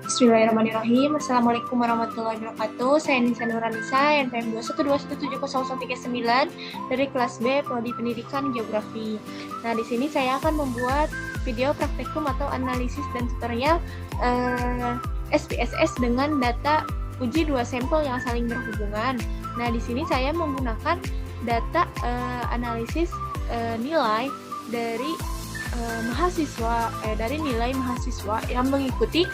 Bismillahirrahmanirrahim. Assalamualaikum warahmatullahi wabarakatuh. Saya Nisa Nuranisa, NPM 212170139 dari kelas B, Prodi Pendidikan Geografi. Nah, di sini saya akan membuat video praktikum atau analisis dan tutorial SPSS dengan data uji dua sampel yang saling berhubungan. Nah, di sini saya menggunakan data analisis nilai dari dari nilai mahasiswa yang mengikuti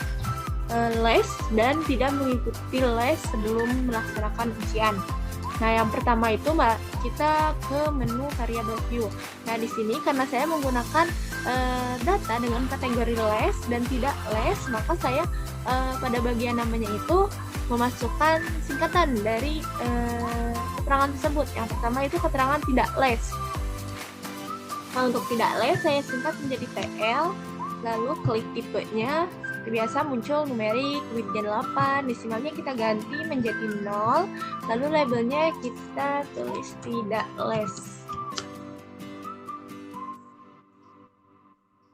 les dan tidak mengikuti les sebelum melaksanakan ujian. Nah, yang pertama itu kita ke menu variable view. Nah, di sini karena saya menggunakan data dengan kategori les dan tidak les, maka saya pada bagian namanya itu memasukkan singkatan dari keterangan tersebut. Yang pertama itu keterangan tidak les. Nah, untuk tidak les saya singkat menjadi TL, lalu klik tipenya. Biasa muncul numerik, widget 8, desimalnya kita ganti menjadi 0, lalu labelnya kita tulis tidak les.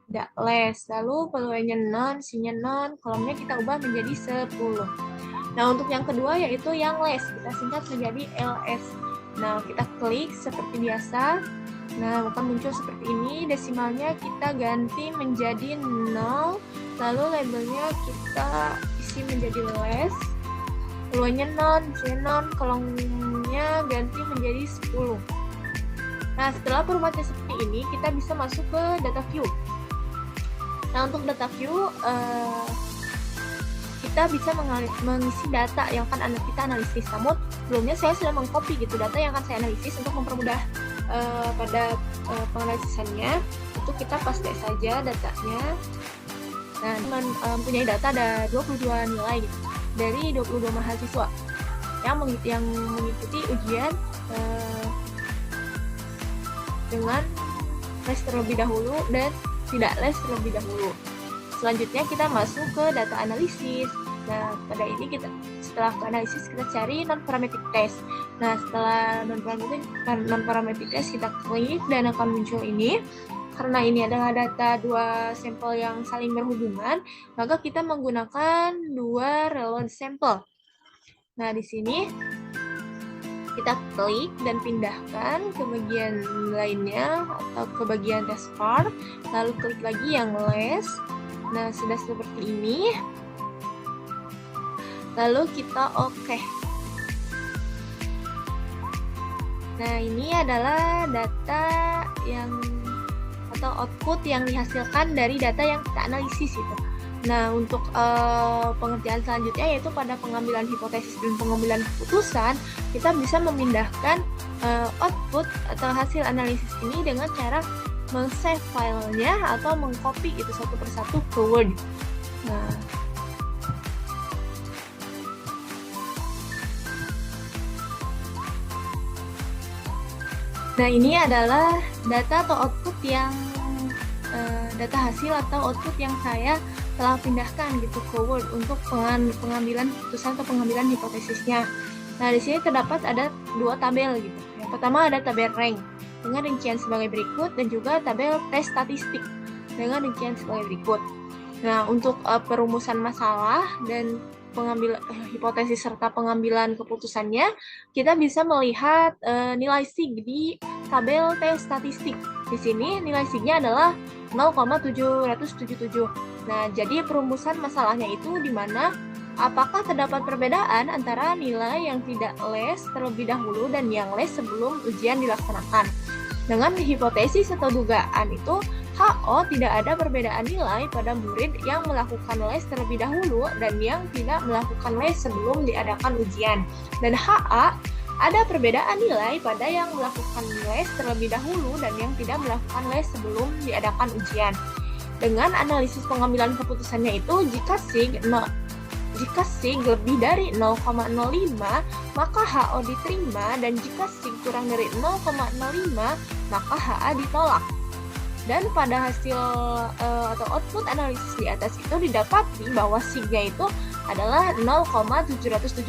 Tidak les, lalu peluangnya non, C-nya non, kolomnya kita ubah menjadi 10. Nah, untuk yang kedua yaitu yang les, kita singkat menjadi LS. Nah, kita klik seperti biasa. Nah, maka muncul seperti ini, desimalnya kita ganti menjadi 0, lalu labelnya kita isi menjadi les, peluangnya non, non, kolomnya ganti menjadi 10. Nah, setelah perubahan seperti ini, kita bisa masuk ke data view. Nah, untuk data view, kita bisa mengisi data yang akan kita analisis. Namun, sebelumnya saya sudah mengcopy data yang akan saya analisis untuk mempermudah pada penganalisannya. Itu kita paste saja datanya. Nah, mempunyai data ada 22 nilai dari 22 mahasiswa yang mengikuti ujian dengan les terlebih dahulu dan tidak les terlebih dahulu. Selanjutnya kita masuk ke data analisis. Nah, pada ini setelah ke analisis kita cari non-parametric test. Nah, setelah non-parametric test kita klik dan akan muncul ini. Karena ini adalah data dua sampel yang saling berhubungan, maka kita menggunakan dua relevant sampel. Nah, di sini kita klik dan pindahkan ke bagian lainnya atau ke bagian test bar, lalu klik lagi yang les. Nah, sudah seperti ini. Lalu kita oke. Nah, ini adalah data atau output yang dihasilkan dari data yang kita analisis itu. Nah, untuk pengertian selanjutnya yaitu pada pengambilan hipotesis dan pengambilan keputusan, kita bisa memindahkan output atau hasil analisis ini dengan cara men-save filenya atau mengcopy itu satu persatu ke Word. Nah, ini adalah data atau output yang data hasil atau output yang saya telah pindahkan ke Word untuk pengambilan keputusan atau pengambilan hipotesisnya. Nah, di sini terdapat ada dua tabel Yang pertama ada tabel rank dengan rincian sebagai berikut dan juga tabel tes statistik dengan rincian sebagai berikut. Nah, untuk perumusan masalah dan pengambilan hipotesis serta pengambilan keputusannya, kita bisa melihat nilai sig di tabel tes statistik. Di sini nilai sig-nya adalah 0,777. Nah, jadi perumusan masalahnya itu di mana apakah terdapat perbedaan antara nilai yang tidak les terlebih dahulu dan yang les sebelum ujian dilaksanakan. Dengan hipotesis atau dugaan itu, HO tidak ada perbedaan nilai pada murid yang melakukan les terlebih dahulu dan yang tidak melakukan les sebelum diadakan ujian. Dan HA ada perbedaan nilai pada yang melakukan les terlebih dahulu dan yang tidak melakukan les sebelum diadakan ujian. Dengan analisis pengambilan keputusannya itu, jika sig lebih dari 0,05 maka HO diterima, dan jika sig kurang dari 0,05 maka HA ditolak. Dan pada hasil atau output analisis di atas itu didapati bahwa sig-nya itu adalah 0,777,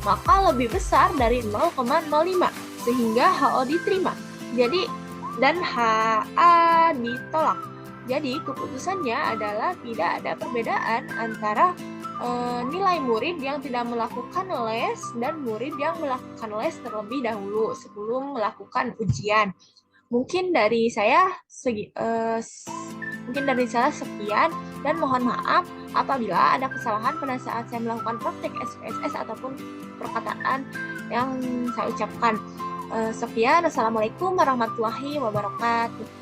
maka lebih besar dari 0,05 sehingga HO diterima. Jadi dan HA ditolak. Jadi keputusannya adalah tidak ada perbedaan antara nilai murid yang tidak melakukan les dan murid yang melakukan les terlebih dahulu sebelum melakukan ujian. Mungkin dari saya sekian dan mohon maaf apabila ada kesalahan pada saat saya melakukan praktek SPSS ataupun perkataan yang saya ucapkan. Sekian, Assalamualaikum warahmatullahi wabarakatuh.